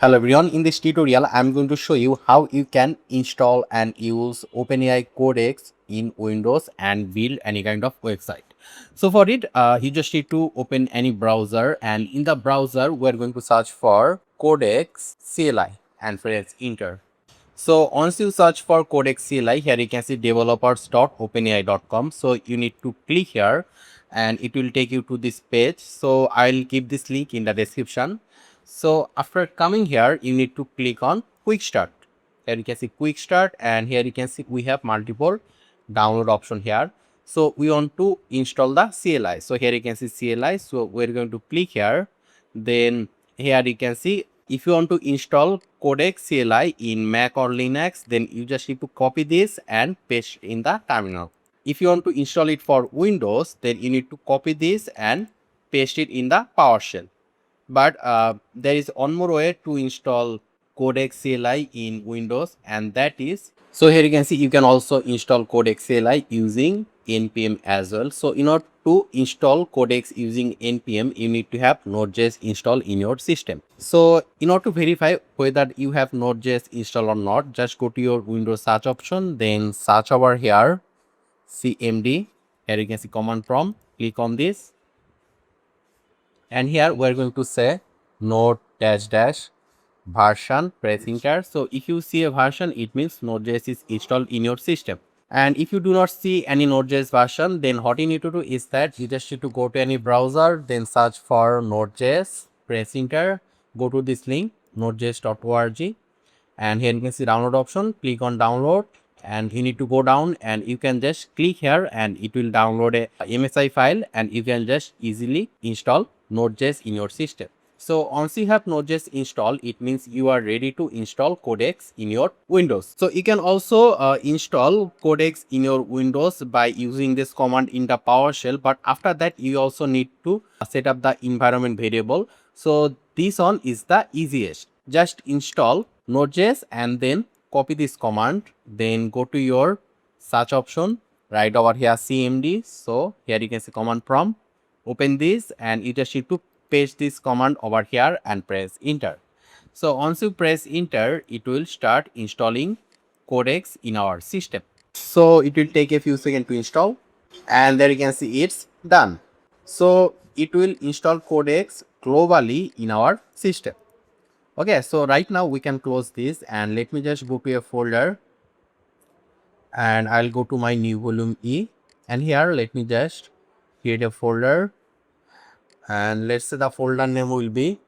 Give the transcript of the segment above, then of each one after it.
Hello everyone, in this tutorial I am going to show you how you can install and use OpenAI Codex in Windows and build any kind of website. So for it, you just need to open any browser, and in the browser we are going to search for Codex CLI and press enter. So once you search for Codex CLI, here you can see developers.openai.com. So you need to click here and it will take you to this page. So I'll keep this link in the description. So after coming here, you need to click on quick start. Here you can see quick start, and here you can see we have multiple download option here. So we want to install the CLI. So here you can see CLI. So we're going to click here. Then here you can see if you want to install Codex CLI in Mac or Linux, then you just need to copy this and paste in the terminal. If you want to install it for Windows, then you need to copy this and paste it in the PowerShell. But there is one more way to install Codex CLI in Windows, and that is, so here you can see you can also install Codex CLI using npm as well. So in order to install Codex using npm, you need to have Node.js installed in your system. So in order to verify whether you have Node.js installed or not, just go to your Windows search option, then search over here cmd. Here you can see command prompt, click on this, and here we're going to say node dash dash version, press enter. So if you see a version, it means Node.js is installed in your system. And if you do not see any Node.js version, then what you need to do is that you just need to go to any browser, then search for Node.js, press enter, go to this link nodejs.org, and here you can see download option, click on download, and you need to go down and you can just click here and it will download a MSI file, and you can just easily install Node.js in your system. So once you have Node.js installed, it means you are ready to install Codex in your Windows. So you can also install Codex in your Windows by using this command in the PowerShell, but after that you also need to set up the environment variable. So this one is the easiest. Just install Node.js and then copy this command, then go to your search option right over here cmd. So here you can see command prompt, open this, and you just need to paste this command over here and press enter. So once you press enter, it will start installing Codex in our system. So it will take a few seconds to install, and there you can see it's done. So it will install Codex globally in our system. Okay, so right now we can close this, and let me just go to a folder, and I'll go to my new volume E, and here let me just create a folder, and let's say the folder name will be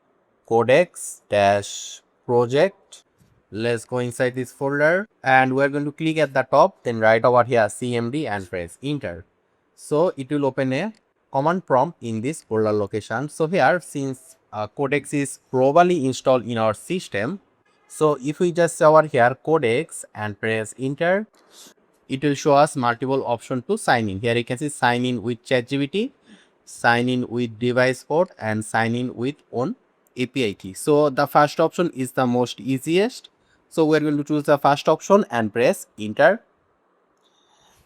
codex dash project. Let's go inside this folder, and we're going to click at the top, then right over here cmd and press enter. So it will open a command prompt in this folder location. So here, since Codex is globally installed in our system, so if we just say over here Codex and press enter, it will show us multiple options to sign in. Here you can see sign in with ChatGPT, sign in with device code, and sign in with own API key. So the first option is the most easiest. So we're going to choose the first option and press enter,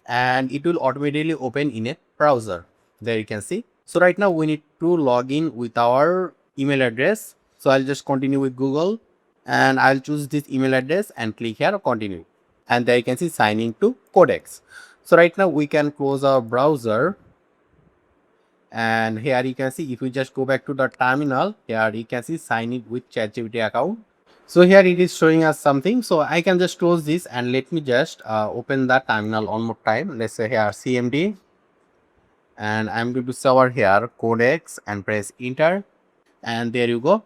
and it will automatically open in a browser. There you can see. So right now we need to log in with our email address. So I'll just continue with Google, and I'll choose this email address and click here continue. And there you can see sign in to Codex. So right now we can close our browser, and here you can see if we just go back to the terminal, here you can see sign in with ChatGPT account. So here it is showing us something. So I can just close this, and let me just open the terminal one more time. Let's say here cmd, and I'm going to server here Codex and press enter, and there you go.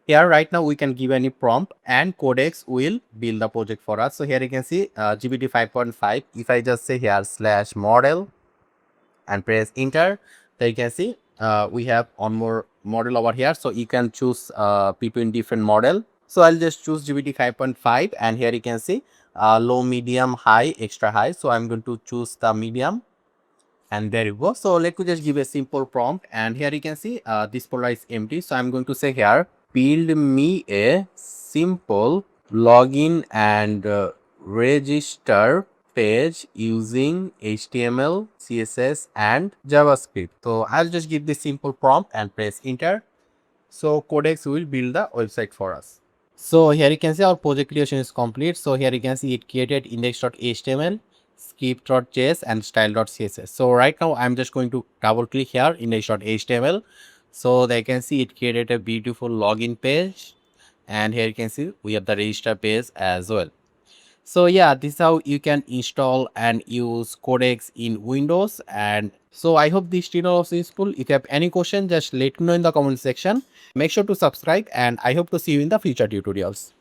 Here right now we can give any prompt and Codex will build the project for us. So here you can see GPT 5.5. If I just say here slash model and press enter, there you can see we have one more model over here. So you can choose between different model. So I'll just choose GPT 5.5, and here you can see low, medium, high, extra high. So I'm going to choose the medium, and there you go. So let me just give a simple prompt, and here you can see this folder is empty. So I'm going to say here build me a simple login and register page using HTML, CSS, and JavaScript. So I'll just give this simple prompt and press enter. So Codex will build the website for us. So here you can see our project creation is complete. So here you can see it created index.html, script.js and style.css. So right now I'm just going to double click here index.html. So they can see it created a beautiful login page, and here you can see we have the register page as well. So yeah, this is how you can install and use Codex in Windows. And so I hope this tutorial was useful. If you have any question, just let me know in the comment section. Make sure to subscribe, and I hope to see you in the future tutorials.